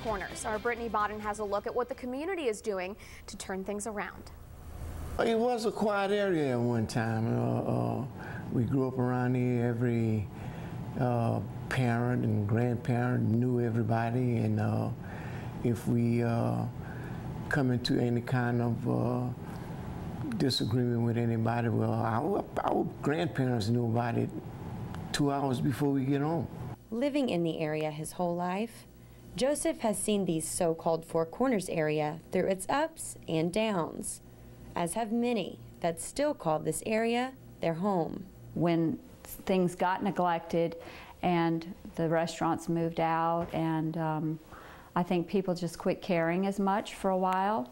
Four Corners. Our Brittany Bodden has a look at what the community is doing to turn things around. It was a quiet area at one time. We grew up around here. Every parent and grandparent knew everybody, and if we come into any kind of disagreement with anybody, well, our grandparents knew about it 2 hours before we get home. Living in the area his whole life, Joseph has seen these so-called Four Corners area through its ups and downs, as have many that still call this area their home. When things got neglected and the restaurants moved out, and I think people just quit caring as much for a while,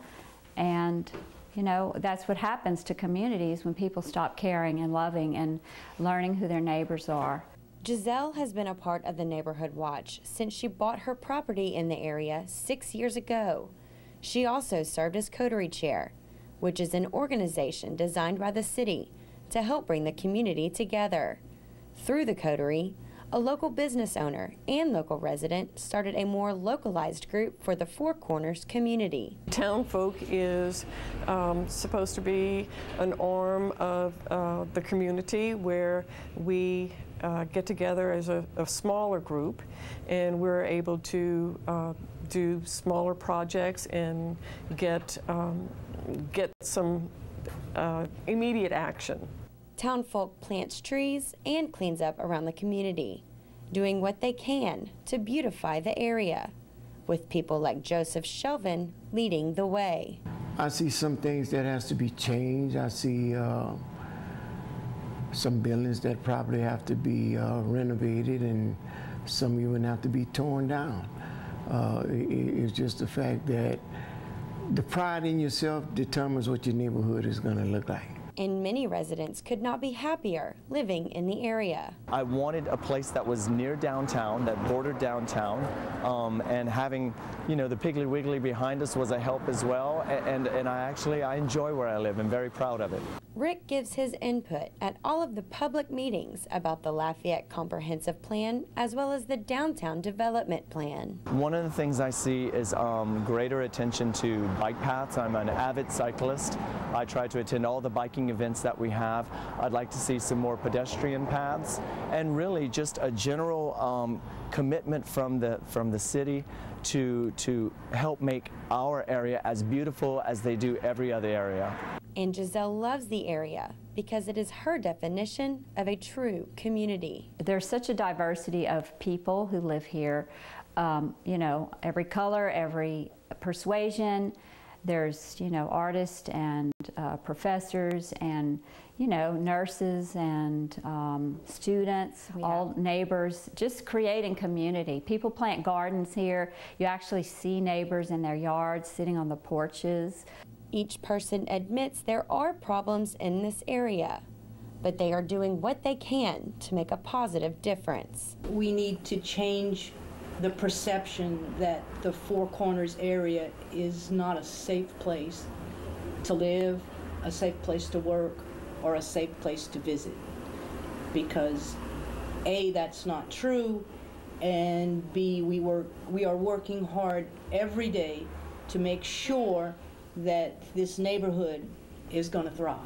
and you know, that's what happens to communities when people stop caring and loving and learning who their neighbors are. Giselle has been a part of the Neighborhood Watch since she bought her property in the area 6 years ago. She also served as Coterie Chair, which is an organization designed by the city to help bring the community together. Through the Coterie, a local business owner and local resident started a more localized group for the Four Corners community. Townfolk is supposed to be an arm of the community where we get together as a smaller group, and we're able to do smaller projects and get some immediate action. Townfolk plants trees and cleans up around the community, doing what they can to beautify the area, with people like Joseph Shelvin leading the way. I see some things that has to be changed. I see some buildings that probably have to be renovated, and some even have to be torn down. It's just the fact that the pride in yourself determines what your neighborhood is going to look like. And many residents could not be happier living in the area. I wanted a place that was near downtown, that bordered downtown, and having, you know, the Piggly Wiggly behind us was a help as well. And I enjoy where I live. I'm very proud of it. Rick gives his input at all of the public meetings about the Lafayette Comprehensive Plan as well as the Downtown Development Plan. One of the things I see is greater attention to bike paths. I'm an avid cyclist. I try to attend all the biking events that we have. I'd like to see some more pedestrian paths, and really just a general commitment from the city to help make our area as beautiful as they do every other area. And Giselle loves the area because it is her definition of a true community. There's such a diversity of people who live here, you know, every color, every persuasion. There's, you know, artists and professors and, you know, nurses and students, all neighbors, just creating community. People plant gardens here. You actually see neighbors in their yards sitting on the porches. Each person admits there are problems in this area, but they are doing what they can to make a positive difference. We need to change the perception that the Four Corners area is not a safe place to live, a safe place to work, or a safe place to visit. Because A, that's not true, and B, we are working hard every day to make sure that this neighborhood is going to thrive.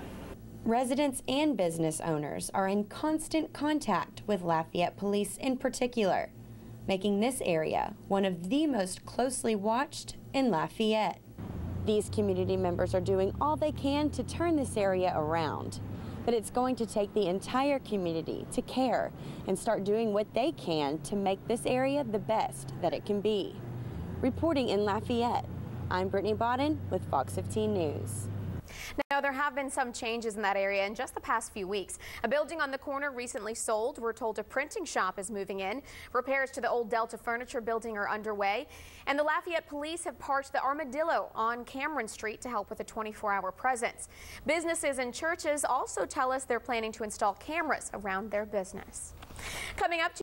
Residents and business owners are in constant contact with Lafayette Police in particular, making this area one of the most closely watched in Lafayette. These community members are doing all they can to turn this area around, but it's going to take the entire community to care and start doing what they can to make this area the best that it can be. Reporting in Lafayette, I'm Brittany Bodden with Fox 15 News. Now, there have been some changes in that area in just the past few weeks. A building on the corner recently sold. We're told a printing shop is moving in. Repairs to the old Delta Furniture building are underway. And the Lafayette Police have parked the Armadillo on Cameron Street to help with a 24-hour presence. Businesses and churches also tell us they're planning to install cameras around their business. Coming up